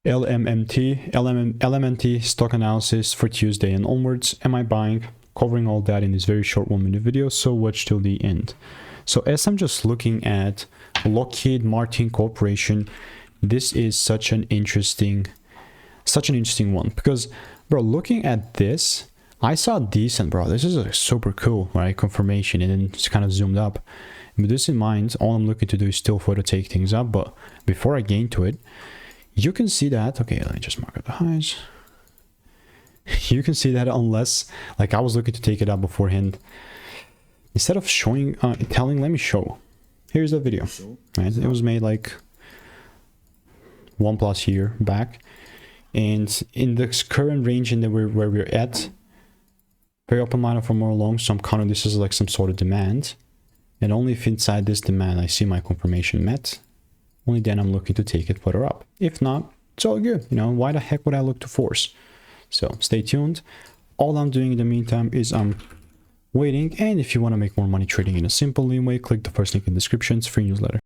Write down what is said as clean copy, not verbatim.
LMT stock analysis for Tuesday and onwards. Am I buying? Covering all that in this very short 1-minute video, so watch till the end. So as I'm just looking at Lockheed Martin Corporation, this is such an interesting one, because bro, looking at this, I saw decent, bro. This is a super cool, right, confirmation, and then it's kind of zoomed up. With this in mind, all I'm looking to do is still further take things up. But before I get into it, you can see that, okay, let me just mark up the highs. You can see that unless, like, I was looking to take it up beforehand, instead of showing, let me show. Here's the video, right? It was made like 1+ year back, and in this current range and where we're at, very open-minded for more long, so I'm counting this as like some sort of demand, and only if inside this demand I see my confirmation met, only then I'm looking to take it further up. If not, it's all good, you know. Why the heck would I look to force? So stay tuned. All I'm doing in the meantime is I'm waiting, and if you want to make more money trading in a simple lean way, click the first link in the description. It's free newsletter.